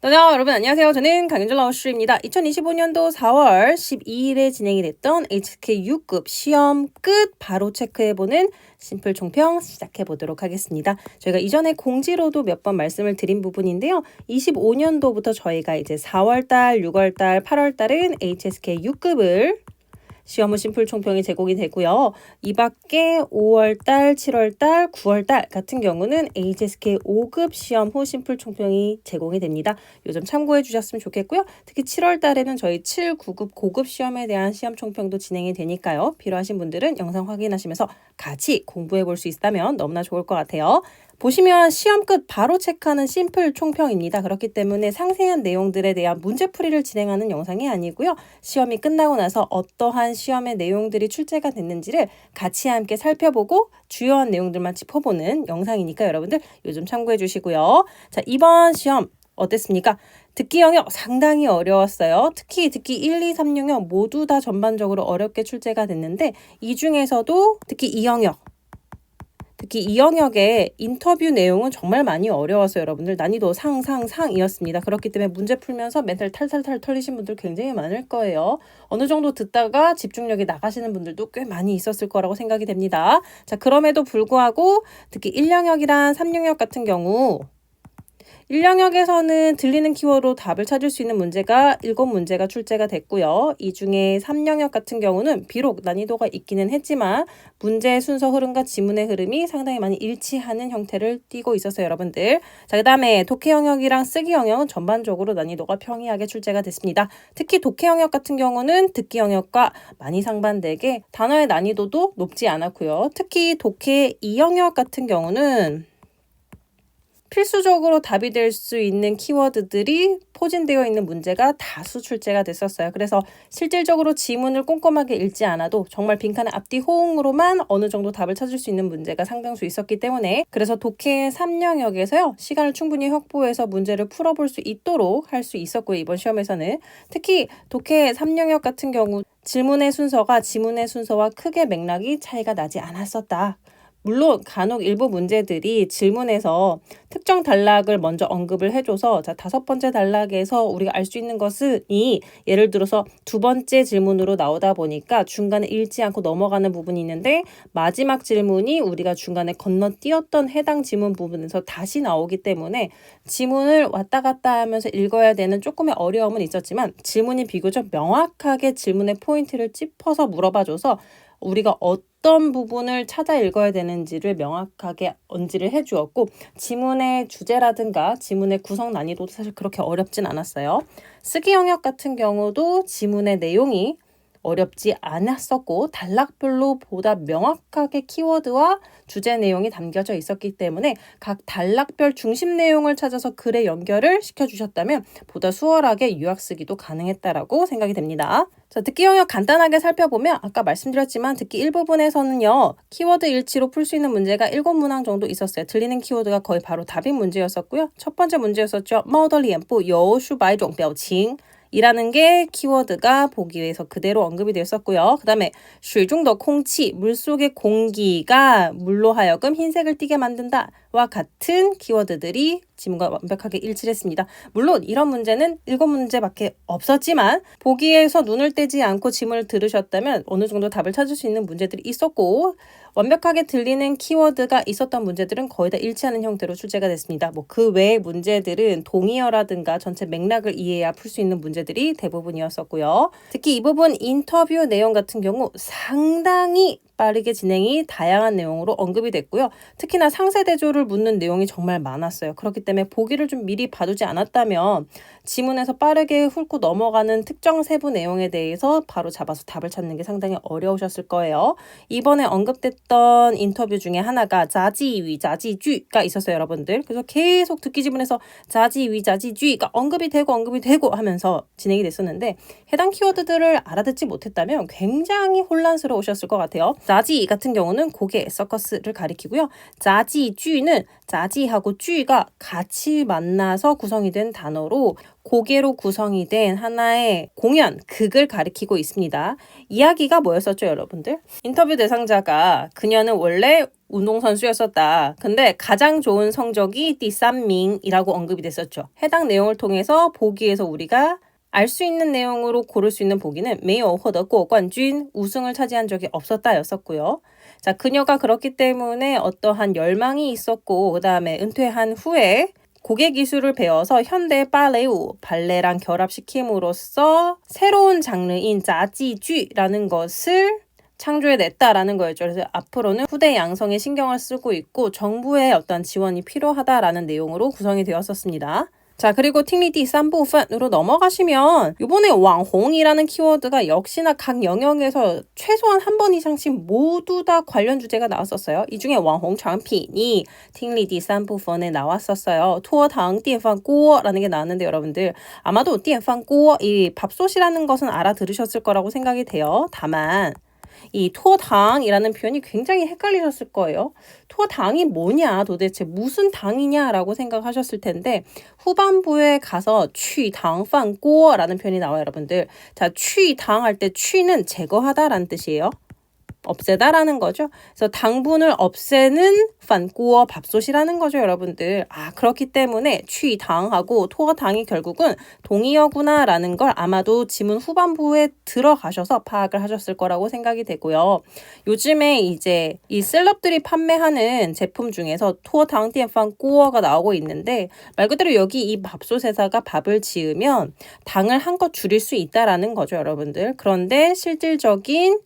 여러분 안녕하세요. 저는 강윤정 라오스입니다. 2025년도 4월 12일에 진행이 됐던 HSK 6급 시험 끝 바로 체크해보는 심플 총평 시작해보도록 하겠습니다. 저희가 이전에 공지로도 몇 번 말씀을 드린 부분인데요. 25년도부터 저희가 이제 4월달, 6월달, 8월달은 HSK 6급을 시험 후 심플 총평이 제공이 되고요. 이 밖에 5월달, 7월달, 9월달 같은 경우는 HSK 5급 시험 후 심플 총평이 제공이 됩니다. 요점 참고해 주셨으면 좋겠고요. 특히 7월달에는 저희 7, 9급 고급 시험에 대한 시험 총평도 진행이 되니까요. 필요하신 분들은 영상 확인하시면서 같이 공부해 볼 수 있다면 너무나 좋을 것 같아요. 보시면 시험 끝 바로 체크하는 심플 총평입니다. 그렇기 때문에 상세한 내용들에 대한 문제풀이를 진행하는 영상이 아니고요. 시험이 끝나고 나서 어떠한 시험의 내용들이 출제가 됐는지를 같이 함께 살펴보고 주요한 내용들만 짚어보는 영상이니까 여러분들 요즘 참고해 주시고요. 자, 이번 시험 어땠습니까? 듣기 영역 상당히 어려웠어요. 특히 듣기 1, 2, 3 영역 모두 다 전반적으로 어렵게 출제가 됐는데 이 중에서도 특히 이 영역의 인터뷰 내용은 정말 많이 어려웠어요. 여러분들 난이도 상이었습니다. 그렇기 때문에 문제 풀면서 멘탈 탈탈탈 털리신 분들 굉장히 많을 거예요. 어느 정도 듣다가 집중력이 나가시는 분들도 꽤 많이 있었을 거라고 생각이 됩니다. 자, 그럼에도 불구하고 특히 1영역이랑 3영역 같은 경우 1영역에서는 들리는 키워드로 답을 찾을 수 있는 문제가 7문제가 출제가 됐고요. 이 중에 3영역 같은 경우는 비록 난이도가 있기는 했지만 문제의 순서 흐름과 지문의 흐름이 상당히 많이 일치하는 형태를 띠고 있었어요, 여러분들. 자, 그 다음에 독해 영역이랑 쓰기 영역은 전반적으로 난이도가 평이하게 출제가 됐습니다. 특히 독해 영역 같은 경우는 듣기 영역과 많이 상반되게 단어의 난이도도 높지 않았고요. 특히 독해 2영역 같은 경우는 필수적으로 답이 될 수 있는 키워드들이 포진되어 있는 문제가 다수 출제가 됐었어요. 그래서 실질적으로 지문을 꼼꼼하게 읽지 않아도 정말 빈칸의 앞뒤 호응으로만 어느 정도 답을 찾을 수 있는 문제가 상당수 있었기 때문에 그래서 독해 3영역에서요. 시간을 충분히 확보해서 문제를 풀어볼 수 있도록 할 수 있었고요. 이번 시험에서는. 특히 독해 3영역 같은 경우 질문의 순서가 지문의 순서와 크게 맥락이 차이가 나지 않았었다. 물론 간혹 일부 문제들이 질문에서 특정 단락을 먼저 언급을 해줘서 자, 5번째 단락에서 우리가 알 수 있는 것은이 예를 들어서 2번째 질문으로 나오다 보니까 중간에 읽지 않고 넘어가는 부분이 있는데 마지막 질문이 우리가 중간에 건너뛰었던 해당 지문 부분에서 다시 나오기 때문에 지문을 왔다 갔다 하면서 읽어야 되는 조금의 어려움은 있었지만 질문이 비교적 명확하게 질문의 포인트를 짚어서 물어봐줘서 우리가 어떤 부분을 찾아 읽어야 되는지를 명확하게 언지를 해주었고 지문의 주제라든가 지문의 구성 난이도도 사실 그렇게 어렵진 않았어요. 쓰기 영역 같은 경우도 지문의 내용이 어렵지 않았었고 단락별로 보다 명확하게 키워드와 주제 내용이 담겨져 있었기 때문에 각 단락별 중심 내용을 찾아서 글의 연결을 시켜주셨다면 보다 수월하게 유학 쓰기도 가능했다라고 생각이 됩니다. 자, 듣기 영역 간단하게 살펴보면 아까 말씀드렸지만 듣기 일부분에서는요. 키워드 일치로 풀 수 있는 문제가 7문항 정도 있었어요. 들리는 키워드가 거의 바로 답인 문제였었고요. 첫 번째 문제였었죠. 猫的脸部有数百种表情 이라는 게 키워드가 보기에서 그대로 언급이 되었었고요. 그 다음에 水中的 空气, 물속의 공기가 물로 하여금 흰색을 띠게 만든다. 와 같은 키워드들이 지문과 완벽하게 일치를 했습니다. 물론 이런 문제는 7문제밖에 없었지만 보기에서 눈을 떼지 않고 지문을 들으셨다면 어느 정도 답을 찾을 수 있는 문제들이 있었고 완벽하게 들리는 키워드가 있었던 문제들은 거의 다 일치하는 형태로 출제가 됐습니다. 그 외의 문제들은 동의어라든가 전체 맥락을 이해해야 풀 수 있는 문제들이 대부분이었었고요. 특히 이 부분 인터뷰 내용 같은 경우 상당히 빠르게 진행이 다양한 내용으로 언급이 됐고요. 특히나 상세대조를 묻는 내용이 정말 많았어요. 그렇기 때문에 보기를 좀 미리 봐두지 않았다면 지문에서 빠르게 훑고 넘어가는 특정 세부 내용에 대해서 바로 잡아서 답을 찾는 게 상당히 어려우셨을 거예요. 이번에 언급됐던 인터뷰 중에 하나가 자지위, 자지쥐가 있었어요, 여러분들. 그래서 계속 듣기 지문에서 자지위, 자지쥐가 언급이 되고 하면서 진행이 됐었는데 해당 키워드들을 알아듣지 못했다면 굉장히 혼란스러우셨을 것 같아요. 자지 같은 경우는 고개, 서커스를 가리키고요. 자지쥐는 자지하고 쥐가 같이 만나서 구성이 된 단어로 고개로 구성이 된 하나의 공연, 극을 가리키고 있습니다. 이야기가 뭐였었죠, 여러분들? 인터뷰 대상자가 그녀는 원래 운동선수였었다. 근데 가장 좋은 성적이 띠3名이라고 언급이 됐었죠. 해당 내용을 통해서 보기에서 우리가 알 수 있는 내용으로 고를 수 있는 보기는 没有获得过冠军 우승을 차지한 적이 없었다 였었고요. 자, 그녀가 그렇기 때문에 어떠한 열망이 있었고 그 다음에 은퇴한 후에 고개 기술을 배워서 현대芭蕾舞, 발레랑 결합시킴으로써 새로운 장르인 자지쥐라는 것을 창조해냈다라는 거였죠. 그래서 앞으로는 후대 양성에 신경을 쓰고 있고 정부의 어떤 지원이 필요하다라는 내용으로 구성이 되었었습니다. 자, 그리고 팅리디 3부분으로 넘어가시면 이번에 왕홍이라는 키워드가 역시나 각 영역에서 최소한 한 번 이상씩 모두 다 관련 주제가 나왔었어요. 이 중에 왕홍 장핀이 팅리디 3부분에 나왔었어요. 투어당 띠엔판꼬라는 게 나왔는데 여러분들 아마도 띠엔판꼬 이 밥솥이라는 것은 알아들으셨을 거라고 생각이 돼요. 다만 이 토당이라는 표현이 굉장히 헷갈리셨을 거예요. 토당이 뭐냐, 도대체 무슨 당이냐라고 생각하셨을 텐데 후반부에 가서 취당판꼬라는 표현이 나와요, 여러분들. 자, 취당 할 때 취는 제거하다라는 뜻이에요. 없애다라는 거죠. 그래서 당분을 없애는 판꼬 밥솥이라는 거죠, 여러분들. 아, 그렇기 때문에 취당하고 토어당이 결국은 동의어구나라는 걸 아마도 지문 후반부에 들어가셔서 파악을 하셨을 거라고 생각이 되고요. 요즘에 이제 이 셀럽들이 판매하는 제품 중에서 토어당 띠엔판꼬어가 나오고 있는데 말 그대로 여기 이 밥솥에다가 밥을 지으면 당을 한껏 줄일 수 있다라는 거죠, 여러분들. 그런데 실질적인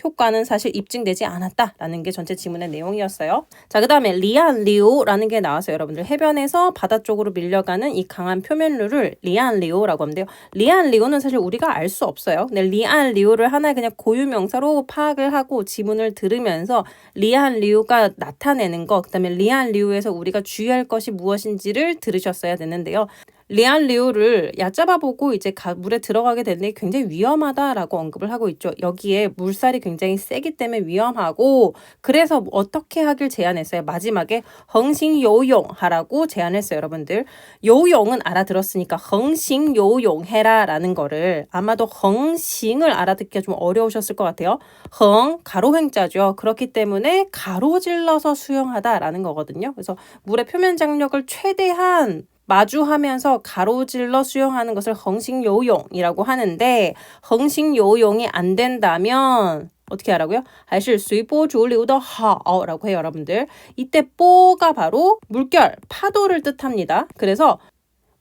효과는 사실 입증되지 않았다라는 게 전체 지문의 내용이었어요. 자, 그 다음에 리안리오라는 게 나와서 여러분들 해변에서 바다 쪽으로 밀려가는 이 강한 표면류를 리안리오라고 하는데요. 리안리오는 사실 우리가 알 수 없어요. 근데 리안리오를 하나의 그냥 고유명사로 파악을 하고 지문을 들으면서 리안리오가 나타내는 거, 그 다음에 리안리오에서 우리가 주의할 것이 무엇인지를 들으셨어야 되는데요. 리안리오를 얕잡아보고 이제 물에 들어가게 되는데 굉장히 위험하다라고 언급을 하고 있죠. 여기에 물살이 굉장히 세기 때문에 위험하고 그래서 어떻게 하길 제안했어요. 마지막에 헝싱 요용 하라고 제안했어요, 여러분들. 요용은 알아들었으니까 헝싱 요용 해라라는 거를 아마도 헝싱을 알아듣기가 좀 어려우셨을 것 같아요. 헝 가로횡자죠. 그렇기 때문에 가로질러서 수영하다라는 거거든요. 그래서 물의 표면 장력을 최대한 마주하면서 가로질러 수영하는 것을 헝싱요용이라고 하는데 헝싱요용이 안 된다면 어떻게 하라고요? 还是随波逐流的好라고 해요, 여러분들. 이때 뽀가 바로 물결, 파도를 뜻합니다. 그래서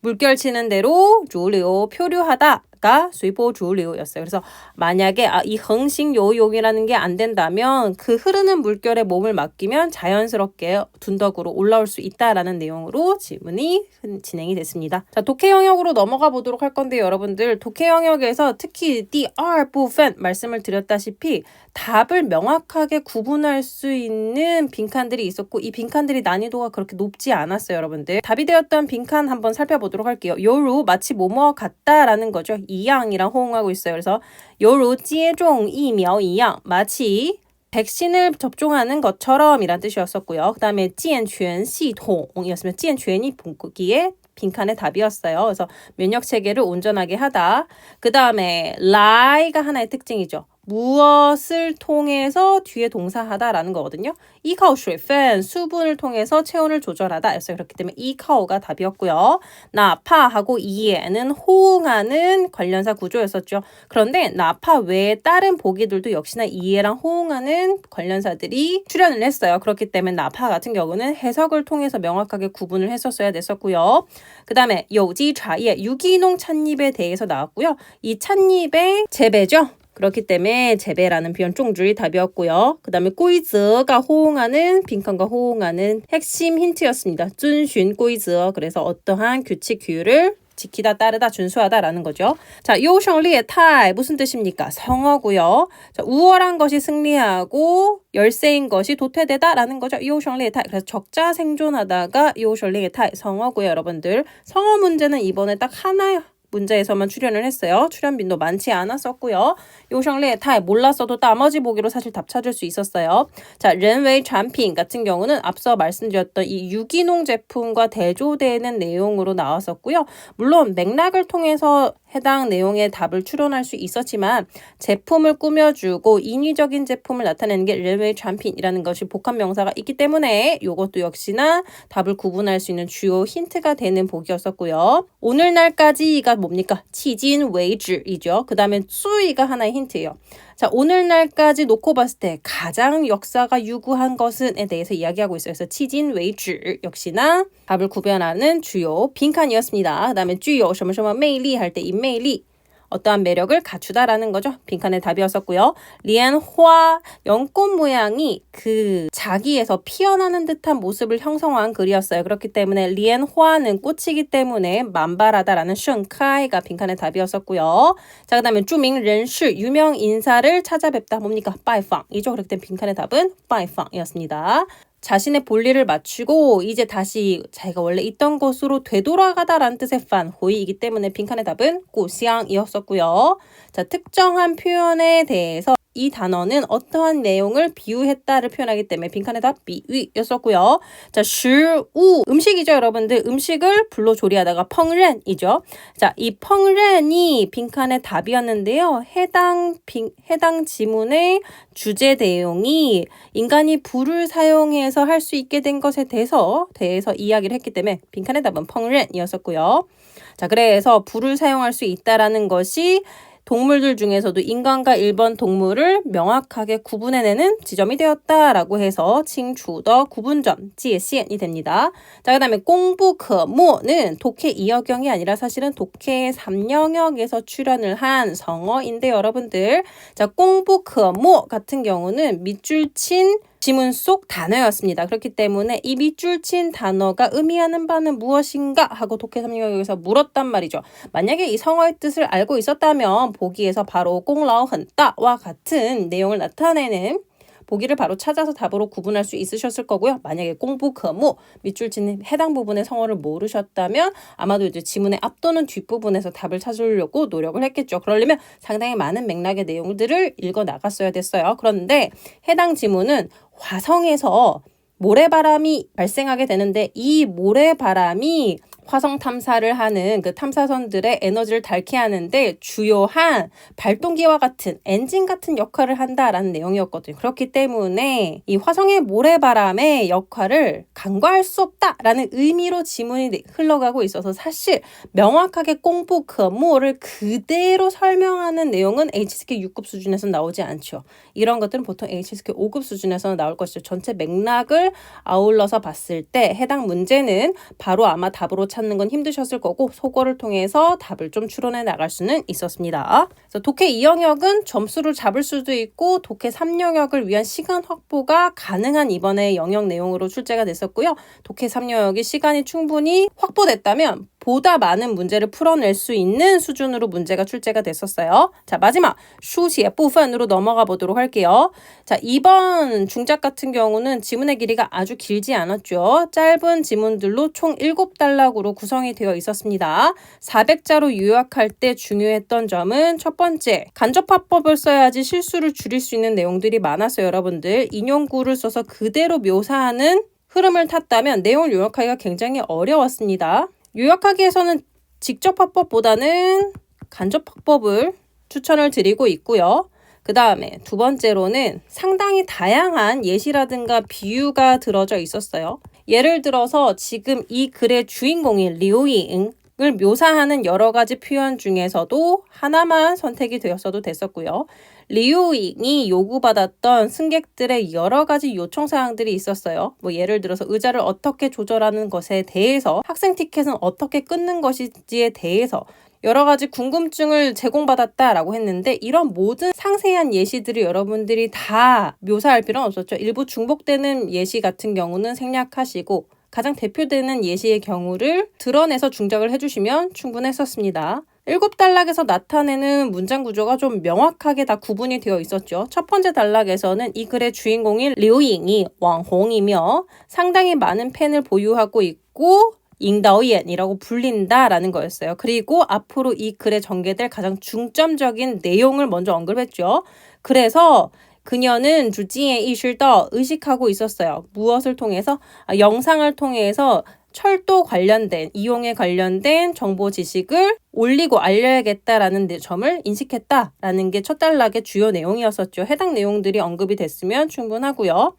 물결 치는 대로 주류, 표류하다 가 随波逐流였어요. 그래서 만약에 이 헝싱요용이라는 게 안 된다면 그 흐르는 물결에 몸을 맡기면 자연스럽게 둔덕으로 올라올 수 있다라는 내용으로 질문이 진행이 됐습니다. 자, 독해 영역으로 넘어가 보도록 할 건데 여러분들 독해 영역에서 특히 띠二部分말씀을 드렸다시피 답을 명확하게 구분할 수 있는 빈칸들이 있었고 이 빈칸들이 난이도가 그렇게 높지 않았어요, 여러분들. 답이 되었던 빈칸 한번 살펴보도록 할게요. 요루 마치 뭐뭐 같다라는 거죠. 이양이랑 호응하고 있어요. 그래서 요루接种疫苗一样 마치 백신을 접종하는 것처럼 이란 뜻이었었고요. 그 다음에 健全系统이었으면 健全이 보기에 빈칸의 답이었어요. 그래서 면역 체계를 온전하게 하다. 그 다음에 lie가 하나의 특징이죠. 무엇을 통해서 뒤에 동사하다라는 거거든요. 이카오 슈이팬 수분을 통해서 체온을 조절하다 였어요. 그렇기 때문에 이카오가 답이었고요. 나파하고 이에는 호응하는 관련사 구조였었죠. 그런데 나파 외에 다른 보기들도 역시나 이에랑 호응하는 관련사들이 출연을 했어요. 그렇기 때문에 나파 같은 경우는 해석을 통해서 명확하게 구분을 했었어야 됐었고요. 그 다음에 요지차예 유기농 찻잎에 대해서 나왔고요. 이 찻잎의 재배죠. 그렇기 때문에 재배라는 표현 쫑줄이 답이었고요. 그 다음에 꼬이즈가 호응하는 빈칸과 호응하는 핵심 힌트였습니다. 준슌 꼬이즈 그래서 어떠한 규칙 규율을 지키다 따르다 준수하다라는 거죠. 자, 요성리의 타이 무슨 뜻입니까? 성어고요. 자, 우월한 것이 승리하고 열세인 것이 도태되다라는 거죠. 요성리의 타이. 그래서 적자 생존하다가 요성리의 타이 성어고요, 여러분들. 성어 문제는 이번에 딱 하나 문제에서만 출연을 했어요. 출연 빈도 많지 않았었고요. 요성리의 타이 몰랐어도 나머지 보기로 사실 답 찾을 수 있었어요. 자, 렌웨이产品 같은 경우는 앞서 말씀드렸던 이 유기농 제품과 대조되는 내용으로 나왔었고요. 물론 맥락을 통해서 해당 내용의 답을 추론할 수 있었지만 제품을 꾸며주고 인위적인 제품을 나타내는 게 relevant产品이라는 것이 복합 명사가 있기 때문에 이것도 역시나 답을 구분할 수 있는 주요 힌트가 되는 보기였었고요. 오늘날까지가 뭡니까? 치진 웨이즈이죠. 그 다음에 수이가 하나의 힌트예요. 자, 오늘날까지 놓고 봤을 때 가장 역사가 유구한 것은에 대해서 이야기하고 있어요. 그래서 치진 웨이즈 역시나 답을 구별하는 주요 빈칸이었습니다. 그 다음에 具有什么什么魅力 할 때 이魅力 어떠한 매력을 갖추다라는 거죠. 빈칸의 답이었었고요. 리안화 연꽃 모양이 그 자기에서 피어나는 듯한 모습을 형성한 글이었어요. 그렇기 때문에 리안화는 꽃이기 때문에 만발하다라는 쉔카이가 빈칸의 답이었었고요. 자, 그 다음에 著名人士 유명 인사를 찾아뵙다 뭡니까? 拜访 이죠. 그렇기 때문에 빈칸의 답은 拜访 이었습니다. 자신의 볼일을 마치고 이제 다시 자기가 원래 있던 곳으로 되돌아가다라는 뜻의 판, 호이이기 때문에 빈칸의 답은 고시앙이었었고요. 자, 특정한 표현에 대해서 이 단어는 어떠한 내용을 비유했다를 표현하기 때문에 빈칸의 답 비위였었고요. 자, 食物 음식이죠, 여러분들. 음식을 불로 조리하다가 펑렌이죠. 자, 이 펑렌이 빈칸의 답이었는데요. 해당 지문의 주제 내용이 인간이 불을 사용해서 할 수 있게 된 것에 대해서 이야기를 했기 때문에 빈칸의 답은 펑렌이었었고요. 자, 그래서 불을 사용할 수 있다라는 것이 동물들 중에서도 인간과 일본 동물을 명확하게 구분해내는 지점이 되었다라고 해서 칭추더 구분점, 지혜시엔이 됩니다. 자, 그 다음에 공부科目는 독해 2역경이 아니라 사실은 독해 3영역에서 출연을 한 성어인데 여러분들, 자, 공부科目같은 경우는 밑줄 친 지문 속 단어였습니다. 그렇기 때문에 이 밑줄 친 단어가 의미하는 바는 무엇인가 하고 독해 3영역에서 물었단 말이죠. 만약에 이 성어의 뜻을 알고 있었다면 보기에서 바로 공라오흔따와 같은 내용을 나타내는 보기를 바로 찾아서 답으로 구분할 수 있으셨을 거고요. 만약에 공부科目밑줄 친 해당 부분의 성어를 모르셨다면 아마도 이제 지문의 앞 또는 뒷부분에서 답을 찾으려고 노력을 했겠죠. 그러려면 상당히 많은 맥락의 내용들을 읽어 나갔어야 됐어요. 그런데 해당 지문은 화성에서 모래바람이 발생하게 되는데 이 모래바람이 화성 탐사를 하는 그 탐사선들의 에너지를 닳게 하는데 주요한 발동기와 같은 엔진 같은 역할을 한다라는 내용이었거든요. 그렇기 때문에 이 화성의 모래바람의 역할을 간과할 수 없다라는 의미로 지문이 흘러가고 있어서 사실 명확하게 공부科目를 그대로 설명하는 내용은 HSK 6급 수준에서 나오지 않죠. 이런 것들은 보통 HSK 5급 수준에서 나올 것이죠. 전체 맥락을 아울러서 봤을 때 해당 문제는 바로 아마 답으로 찾는 건 힘드셨을 거고 속어를 통해서 답을 좀 추론해 나갈 수는 있었습니다. 그래서 독해 2영역은 점수를 잡을 수도 있고 독해 3영역을 위한 시간 확보가 가능한 이번에 영역 내용으로 출제가 됐었고요. 독해 3영역이 시간이 충분히 확보됐다면 보다 많은 문제를 풀어낼 수 있는 수준으로 문제가 출제가 됐었어요. 자, 마지막 수시의 부분으로 넘어가 보도록 할게요. 자, 이번 중작 같은 경우는 지문의 길이가 아주 길지 않았죠. 짧은 지문들로 총 7단락으로 구성이 되어 있었습니다. 400자로 요약할 때 중요했던 점은 첫 번째, 간접화법을 써야지 실수를 줄일 수 있는 내용들이 많았어요. 여러분들 인용구를 써서 그대로 묘사하는 흐름을 탔다면 내용을 요약하기가 굉장히 어려웠습니다. 요약하기 위해서는 직접 화법보다는 간접 화법을 추천을 드리고 있고요. 그 다음에 두 번째로는 상당히 다양한 예시라든가 비유가 들어져 있었어요. 예를 들어서 지금 이 글의 주인공인 리우잉을 묘사하는 여러 가지 표현 중에서도 하나만 선택이 되었어도 됐었고요. 리우잉이 요구받았던 승객들의 여러 가지 요청사항들이 있었어요. 뭐 예를 들어서 의자를 어떻게 조절하는 것에 대해서, 학생 티켓은 어떻게 끊는 것인지에 대해서 여러 가지 궁금증을 제공받았다라고 했는데 이런 모든 상세한 예시들을 여러분들이 다 묘사할 필요는 없었죠. 일부 중복되는 예시 같은 경우는 생략하시고 가장 대표되는 예시의 경우를 드러내서 중작을 해주시면 충분했었습니다. 7단락에서 나타내는 문장 구조가 좀 명확하게 다 구분이 되어 있었죠. 첫 번째 단락에서는 이 글의 주인공인 리우잉이 왕홍이며 상당히 많은 팬을 보유하고 있고 잉다오옌이라고 불린다라는 거였어요. 그리고 앞으로 이 글에 전개될 가장 중점적인 내용을 먼저 언급했죠. 그래서 그녀는 주지의 이실더 의식하고 있었어요. 무엇을 통해서? 영상을 통해서 철도 관련된, 이용에 관련된 정보 지식을 올리고 알려야겠다라는 점을 인식했다라는 게 첫 단락의 주요 내용이었었죠. 해당 내용들이 언급이 됐으면 충분하고요.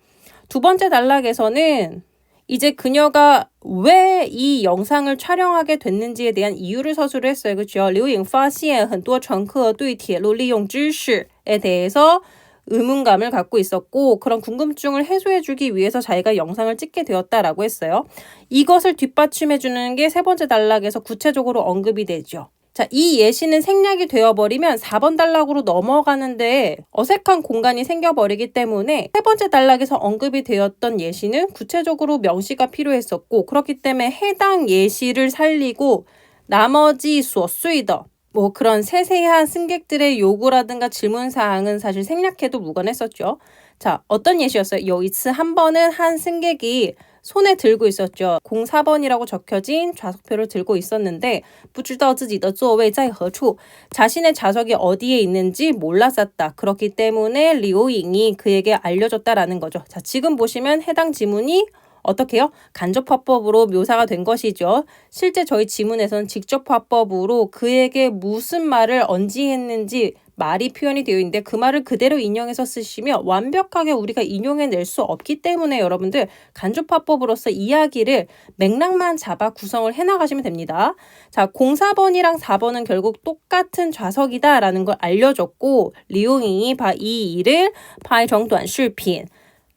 두 번째 단락에서는 이제 그녀가 왜 이 영상을 촬영하게 됐는지에 대한 이유를 서술을 했어요. 그렇죠? 刘颖发现很多乘客对铁路利用知识에 대해서 의문감을 갖고 있었고 그런 궁금증을 해소해주기 위해서 자기가 영상을 찍게 되었다라고 했어요. 이것을 뒷받침해주는 게 세 번째 단락에서 구체적으로 언급이 되죠. 자, 이 예시는 생략이 되어버리면 4번 단락으로 넘어가는데 어색한 공간이 생겨버리기 때문에 세 번째 단락에서 언급이 되었던 예시는 구체적으로 명시가 필요했었고 그렇기 때문에 해당 예시를 살리고 나머지 琐碎的 뭐 그런 세세한 승객들의 요구라든가 질문사항은 사실 생략해도 무관했었죠. 자, 어떤 예시였어요? 요이츠 한 번은 한 승객이 손에 들고 있었죠. 04번이라고 적혀진 좌석표를 들고 있었는데 不知道自己的座位在何处 자신의 좌석이 어디에 있는지 몰랐었다. 그렇기 때문에 리오잉이 그에게 알려줬다라는 거죠. 자, 지금 보시면 해당 지문이 어떻게 해요? 간접화법으로 묘사가 된 것이죠. 실제 저희 지문에서는 직접화법으로 그에게 무슨 말을 언지했는지 말이 표현이 되어 있는데 그 말을 그대로 인용해서 쓰시면 완벽하게 우리가 인용해낼 수 없기 때문에 여러분들 간접화법으로서 이야기를 맥락만 잡아 구성을 해나가시면 됩니다. 자, 04번이랑 4번은 결국 똑같은 좌석이다라는 걸 알려줬고 리옹이 이 일을 파이 정短视频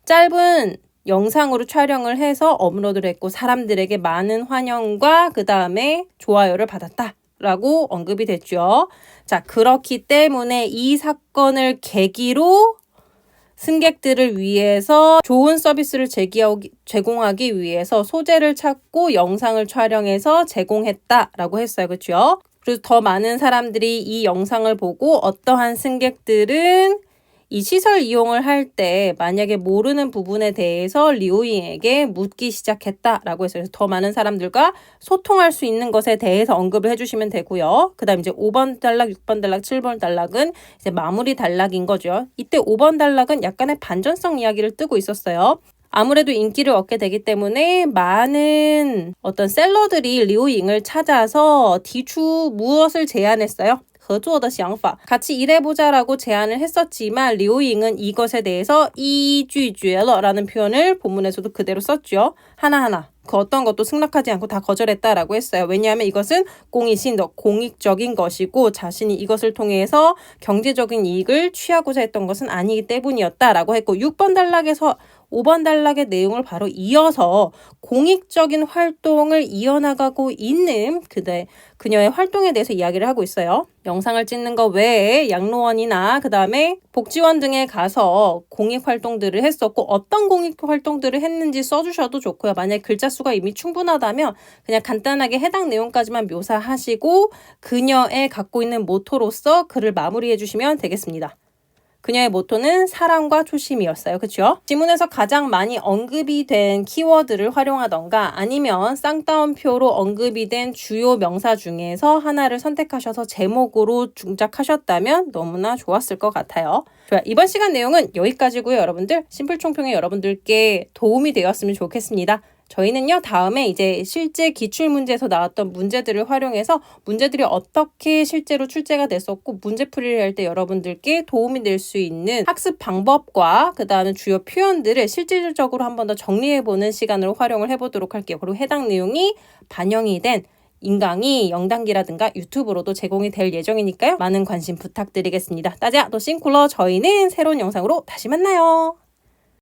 짧은 영상으로 촬영을 해서 업로드를 했고 사람들에게 많은 환영과 그 다음에 좋아요를 받았다라고 언급이 됐죠. 자, 그렇기 때문에 이 사건을 계기로 승객들을 위해서 좋은 서비스를 제공하기 위해서 소재를 찾고 영상을 촬영해서 제공했다라고 했어요. 그렇죠? 그래서 더 많은 사람들이 이 영상을 보고 어떠한 승객들은 이 시설 이용을 할 때 만약에 모르는 부분에 대해서 리오잉에게 묻기 시작했다라고 해서 더 많은 사람들과 소통할 수 있는 것에 대해서 언급을 해주시면 되고요. 그 다음 이제 5번 단락, 6번 단락, 7번 단락은 이제 마무리 단락인 거죠. 이때 5번 단락은 약간의 반전성 이야기를 뜨고 있었어요. 아무래도 인기를 얻게 되기 때문에 많은 어떤 셀러들이 리오잉을 찾아서 디추 무엇을 제안했어요? 合作的想法 같이 일해보자라고 제안을 했었지만 리오잉은 이것에 대해서 이拒绝了라는 표현을 본문에서도 그대로 썼죠. 하나하나 그 어떤 것도 승낙하지 않고 다 거절했다라고 했어요. 왜냐하면 이것은 공익신도 공익적인 것이고 자신이 이것을 통해서 경제적인 이익을 취하고자 했던 것은 아니기 때문이었다라고 했고 6번 단락에서 5번 단락의 내용을 바로 이어서 공익적인 활동을 이어나가고 있는 그녀의 활동에 대해서 이야기를 하고 있어요. 영상을 찍는 것 외에 양로원이나 그 다음에 복지원 등에 가서 공익 활동들을 했었고 어떤 공익 활동들을 했는지 써주셔도 좋고요. 만약에 글자 수가 이미 충분하다면 그냥 간단하게 해당 내용까지만 묘사하시고 그녀의 갖고 있는 모토로서 글을 마무리해 주시면 되겠습니다. 그녀의 모토는 사랑과 초심이었어요. 그렇죠? 지문에서 가장 많이 언급이 된 키워드를 활용하던가 아니면 쌍따옴표로 언급이 된 주요 명사 중에서 하나를 선택하셔서 제목으로 중작하셨다면 너무나 좋았을 것 같아요. 좋아요. 이번 시간 내용은 여기까지고요. 여러분들 심플 총평에 여러분들께 도움이 되었으면 좋겠습니다. 저희는요, 다음에 이제 실제 기출문제에서 나왔던 문제들을 활용해서 문제들이 어떻게 실제로 출제가 됐었고 문제풀이를 할 때 여러분들께 도움이 될 수 있는 학습 방법과 그 다음에 주요 표현들을 실질적으로 한 번 더 정리해보는 시간으로 활용을 해보도록 할게요. 그리고 해당 내용이 반영이 된 인강이 영단기라든가 유튜브로도 제공이 될 예정이니까요. 많은 관심 부탁드리겠습니다. 따자 또 싱쿨러 저희는 새로운 영상으로 다시 만나요.